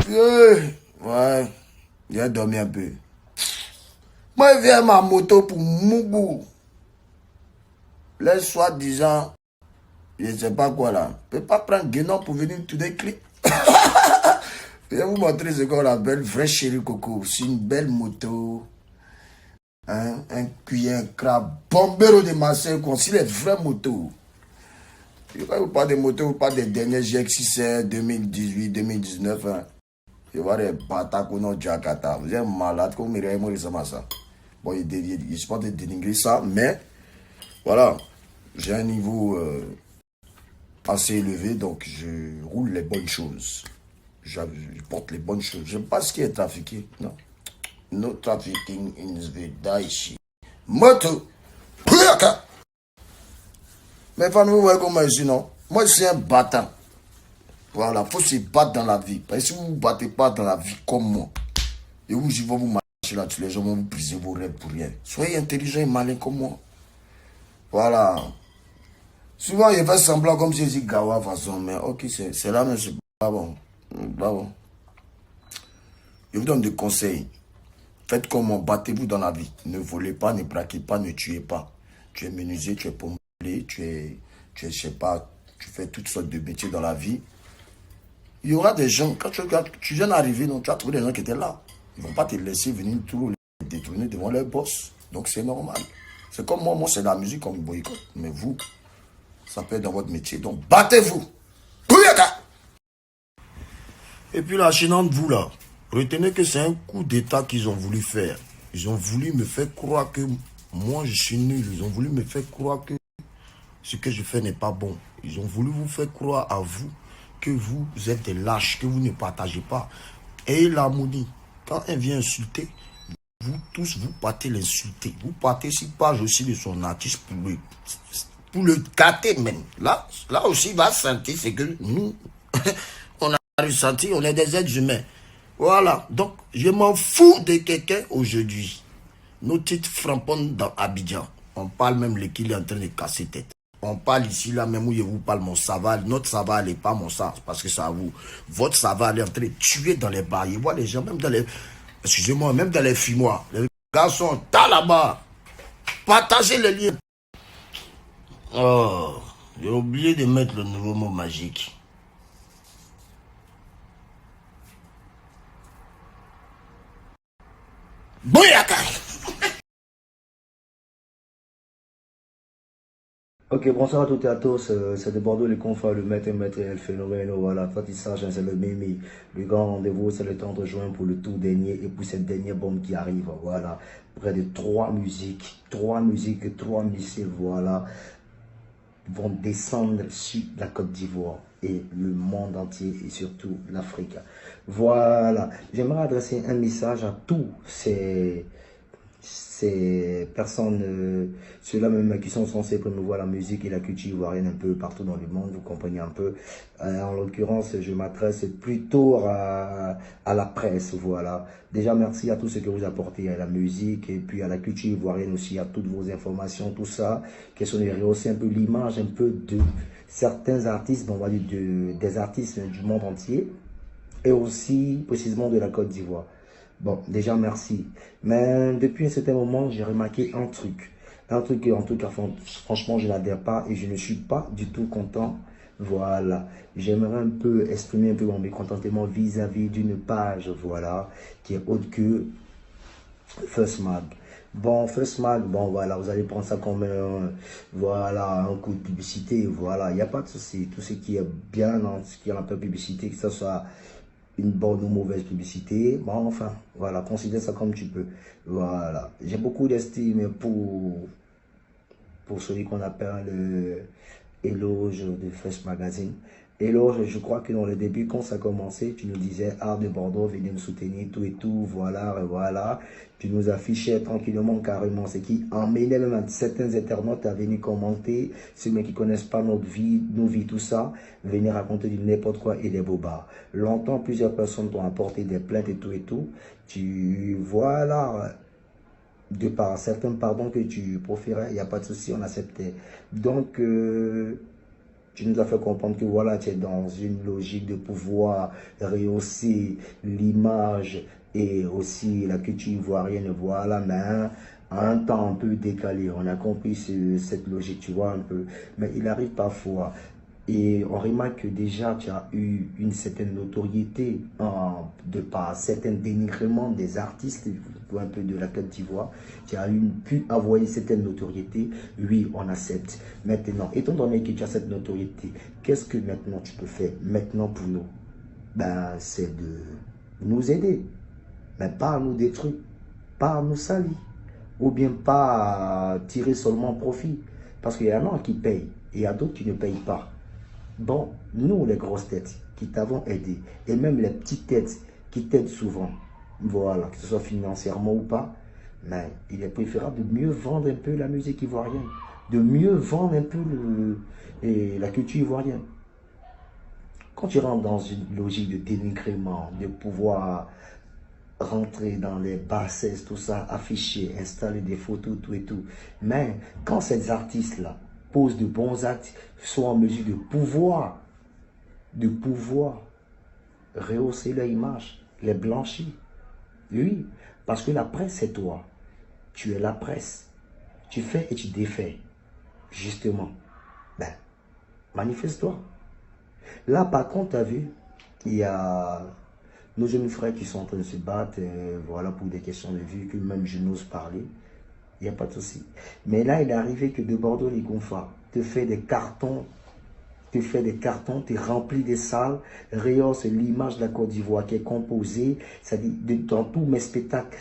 Ouais, j'ai dormi un peu. Moi, je viens ma moto pour Mougou. Les soi-disant, je ne sais pas quoi là. Je ne peux pas prendre Guénon pour venir tout des clics. Je vais vous montrer ce qu'on appelle vrai chéri coco. C'est une belle moto. Hein? Un cuir, un crabe. Bombero de Marseille, c'est les vraies motos. Je ne vous parle des motos, vous parle des dernières GX6 2018, 2019. Hein? Je vois des bâtards qu'on a Jakarta. Vous êtes malade, comme il y a ça. Bon, je ne suis pas de dénigrer ça, mais voilà, j'ai un niveau assez élevé, donc je roule les bonnes choses. Je porte les bonnes choses. Je n'aime pas ce qui est trafiqué, non. No trafficking in Svedaishi. Moto. Mais vous voyez comment je suis, non? Moi, je suis un battant. Voilà, il faut se battre dans la vie. Parce que si vous ne vous battez pas dans la vie comme moi, et vous, je vais vous marcher là, tous les gens vont vous briser vos rêves pour rien. Soyez intelligent et malin comme moi. Voilà. Souvent, il fait semblant comme si je dis Gawa façon, mais ok, c'est là, mais c'est pas bon. Pas bon. Je vous donne des conseils. Faites comme moi, battez-vous dans la vie. Ne volez pas, ne braquez pas, ne tuez pas. Tu es menuisier, tu es pompier, je sais pas, tu fais toutes sortes de métiers dans la vie. Il y aura des gens, quand tu viens d'arriver, tu vas trouver des gens qui étaient là. Ils ne vont pas te laisser venir tout détourner devant leur boss. Donc c'est normal. C'est comme moi, c'est la musique comme boycott. Mais vous, ça peut être dans votre métier. Donc battez-vous. Et puis la chinante, vous là, retenez que c'est un coup d'état qu'ils ont voulu faire. Ils ont voulu me faire croire que moi je suis nul. Ils ont voulu me faire croire que ce que je fais n'est pas bon. Ils ont voulu vous faire croire à vous que vous êtes des lâches, que vous ne partagez pas. Et l'harmonie, quand elle vient insulter, vous tous, vous partez l'insulter. Vous partez sur page aussi de son artiste pour le gâter même. Là aussi, il va sentir, c'est que nous, on a ressenti, on est des êtres humains. Voilà, donc je m'en fous de quelqu'un aujourd'hui. Nos titres frapponnent dans Abidjan. On parle même le qu'il est en train de casser tête. On parle ici, là, même où je vous parle, mon saval. Notre saval n'est pas mon sang, parce que ça vous. Votre saval est en train de tuer dans les bars. Il voit les gens, même dans les. Excusez-moi, même dans les fumoirs. Les garçons, t'as là-bas. Partagez le lien. Oh, j'ai oublié de mettre le nouveau mot magique. Bouyaka! Ok, bonsoir à toutes et à tous, c'est de Bordeaux les confrères, le maître et le phénomène, voilà, Fatissage, c'est le Mimi, le grand rendez-vous, c'est le 30 juin pour le tout dernier et pour cette dernière bombe qui arrive, voilà, près de trois musiques, trois missiles, voilà, vont descendre sur la Côte d'Ivoire et le monde entier et surtout l'Afrique. Voilà, j'aimerais adresser un message à tous ces personnes, ceux-là même qui sont censés promouvoir la musique et la culture ivoirienne un peu partout dans le monde, vous comprenez un peu. En l'occurrence, je m'adresse plutôt à la presse, voilà. Déjà, merci à tous ceux que vous apportez à la musique et puis à la culture ivoirienne aussi, à toutes vos informations, tout ça, qui sont aussi un peu l'image un peu de certains artistes, bon, on va dire des artistes du monde entier et aussi précisément de la Côte d'Ivoire. Bon, déjà, merci. Mais depuis un certain moment, j'ai remarqué un truc. Un truc que, en tout cas, franchement, je n'adhère pas et je ne suis pas du tout content. Voilà. J'aimerais un peu exprimer un peu mon mécontentement vis-à-vis d'une page, voilà, qui est autre que First Mag. Bon, First Mag, bon, voilà, vous allez prendre ça comme voilà, un coup de publicité, voilà. Il n'y a pas de souci. Tout ce qui est bien dans ce qui est un peu publicité, que ce soit une bonne ou mauvaise publicité, bon, enfin, voilà, considère ça comme tu peux. Voilà, j'ai beaucoup d'estime pour celui qu'on appelle le éloge de Fresh Magazine. Éloge, je crois que dans le début, quand ça a commencé, tu nous disais, Art de Bordeaux, venez nous soutenir, tout et tout, voilà, et voilà. Tu nous affichais tranquillement, carrément, ce qui emmenait même certains internautes à venir commenter, ceux qui ne connaissent pas notre vie, nos vies, tout ça, venir raconter du n'importe quoi et des bobards. Longtemps, plusieurs personnes t'ont apporté des plaintes et tout et tout. Tu, voilà, de par certains pardons que tu proférais, il n'y a pas de souci, on acceptait. Donc, Tu nous as fait comprendre que voilà, tu es dans une logique de pouvoir rehausser l'image et aussi la culture ivoirienne, voilà, mais à un temps un peu décalé. On a compris cette logique, tu vois, un peu. Mais il arrive parfois, et on remarque que déjà tu as eu une certaine notoriété de par certains dénigrements des artistes un peu de la Côte d'Ivoire. Tu as pu avoir une certaine notoriété. Oui, on accepte. Maintenant, étant donné que tu as cette notoriété, qu'est-ce que maintenant tu peux faire maintenant pour nous? Ben, c'est de nous aider. Mais pas à nous détruire, pas à nous salir, ou bien pas à tirer seulement profit. Parce qu'il y en a qui payent et il y a d'autres qui ne payent pas. Bon, nous, les grosses têtes qui t'avons aidé, et même les petites têtes qui t'aident souvent, voilà, que ce soit financièrement ou pas, mais il est préférable de mieux vendre un peu la musique ivoirienne, de mieux vendre un peu la culture ivoirienne. Quand tu rentres dans une logique de dénigrement, de pouvoir rentrer dans les bassesses, tout ça, afficher, installer des photos, tout et tout. Mais quand ces artistes-là posent de bons actes, sont en mesure de pouvoir rehausser leur image, les blanchir. Oui, parce que la presse, c'est toi. Tu es la presse. Tu fais et tu défais. Justement. Ben, manifeste-toi. Là, par contre, tu as vu, il y a nos jeunes frères qui sont en train de se battre, voilà, pour des questions de vue, que même je n'ose parler. Il n'y a pas de souci. Mais là, il est arrivé que de Bordeaux, les Gonfa te fait des cartons, te remplit des salles, rehausse l'image de la Côte d'Ivoire qui est composée, c'est-à-dire dans tous mes spectacles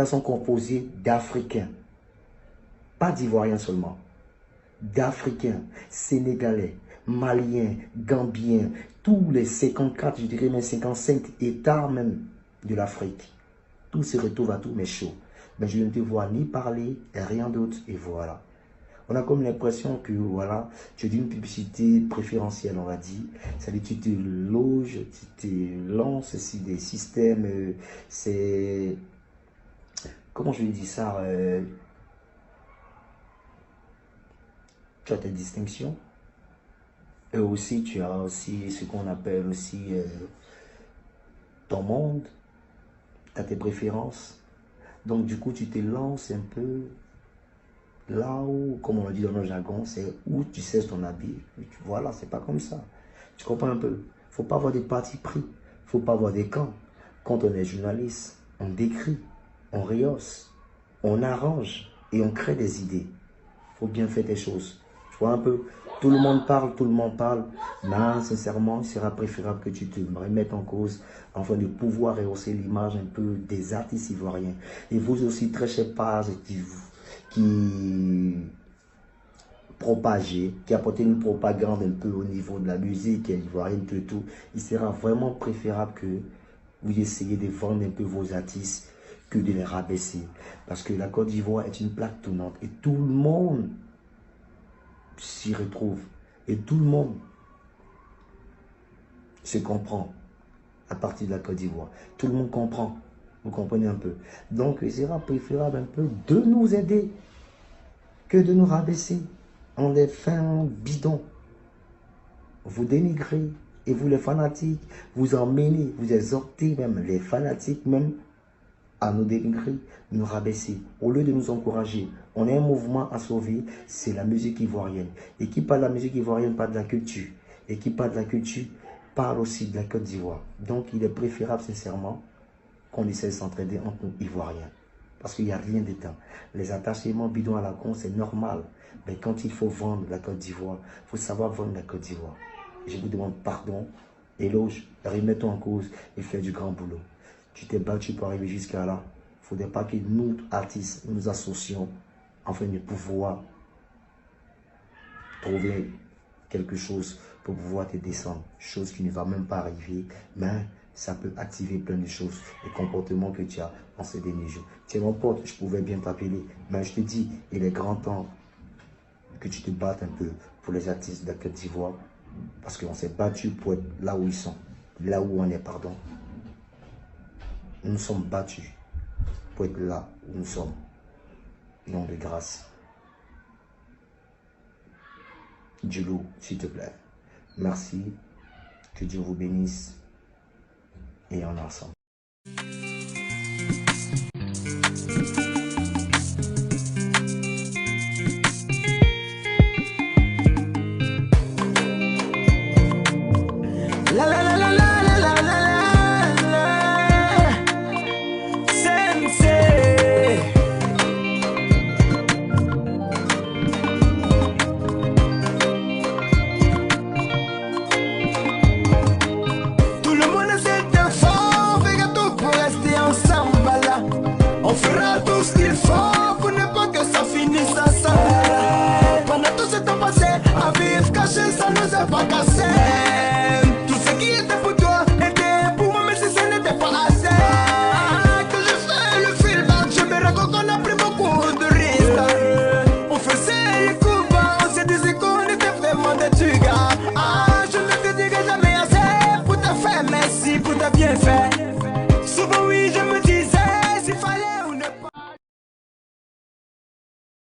sont composés d'Africains. Pas d'Ivoiriens seulement. D'Africains, Sénégalais, Maliens, Gambiens, tous les 54, je dirais même 55 États même de l'Afrique. Tout se retrouve à tous mes shows. Mais je ne te vois ni parler, et rien d'autre, et voilà. On a comme l'impression que, voilà, tu es d'une publicité préférentielle, on va dire. C'est-à-dire tu te loges, tu te lances sur des systèmes, c'est... Comment je vais dire ça tu as tes distinctions. Et aussi, tu as aussi ce qu'on appelle aussi ton monde, tu as tes préférences. Donc, du coup, tu te lances un peu là où, comme on le dit dans nos jargons, c'est où tu cesses ton habit. Voilà, c'est pas comme ça. Tu comprends un peu? Il ne faut pas avoir des partis pris. Il ne faut pas avoir des camps. Quand on est journaliste, on décrit, on rehausse, on arrange et on crée des idées. Il faut bien faire des choses. Tu vois un peu, tout le monde parle, mais sincèrement, il sera préférable que tu te remettes en cause afin de pouvoir rehausser l'image un peu des artistes ivoiriens. Et vous aussi, très chers page qui propagez, qui apportez une propagande un peu au niveau de la musique ivoirienne, tout, il sera vraiment préférable que vous essayez de vendre un peu vos artistes que de les rabaisser. Parce que la Côte d'Ivoire est une plaque tournante et tout le monde s'y retrouve. Et tout le monde se comprend à partir de la Côte d'Ivoire. Tout le monde comprend. Vous comprenez un peu. Donc, il sera préférable un peu de nous aider que de nous rabaisser en des fins bidons. Vous dénigrez et vous les fanatiques, vous emmenez, vous exhortez même les fanatiques même à nous dénigrer, nous rabaisser. Au lieu de nous encourager, on a un mouvement à sauver, c'est la musique ivoirienne. Et qui parle de la musique ivoirienne parle de la culture. Et qui parle de la culture parle aussi de la Côte d'Ivoire. Donc il est préférable sincèrement qu'on essaie de s'entraider entre nous Ivoiriens. Parce qu'il n'y a rien dedans. Les attachements bidons à la con, c'est normal. Mais quand il faut vendre la Côte d'Ivoire, il faut savoir vendre la Côte d'Ivoire. Je vous demande pardon, éloge, remettons en cause et faire du grand boulot. Tu t'es battu pour arriver jusqu'à là. Il ne faudrait pas que nous, artistes, nous associons afin de pouvoir trouver quelque chose pour pouvoir te descendre. Chose qui ne va même pas arriver, mais ça peut activer plein de choses, les comportements que tu as en ces derniers jours. Tu es mon pote, je pouvais bien t'appeler, mais je te dis, il est grand temps que tu te battes un peu pour les artistes de la Côte d'Ivoire, parce qu'on s'est battu pour être là où ils sont, là où on est, pardon. Nous nous sommes battus pour être là où nous sommes. Nom de grâce. Du loup, s'il te plaît. Merci. Que Dieu vous bénisse. Et on est ensemble. La la la la la la la la la Sensei. Tout le monde s'est fort, fait tout pour rester ensemble là. On fera tout ce qu'il faut pour ne pas que ça finisse ensemble. Pendant tout ce temps passé, à vivre caché, ça nous a pas cassé. Tout ce qui était pour toi était pour moi, mais si ce n'était pas assez. Que je fais le feedback, je me rends compte qu'on a pris beaucoup de risques. On faisait les coups bas, on se disait qu'on était vraiment des tugas. Je ne te dirai jamais assez pour te faire merci, pour te bien faire.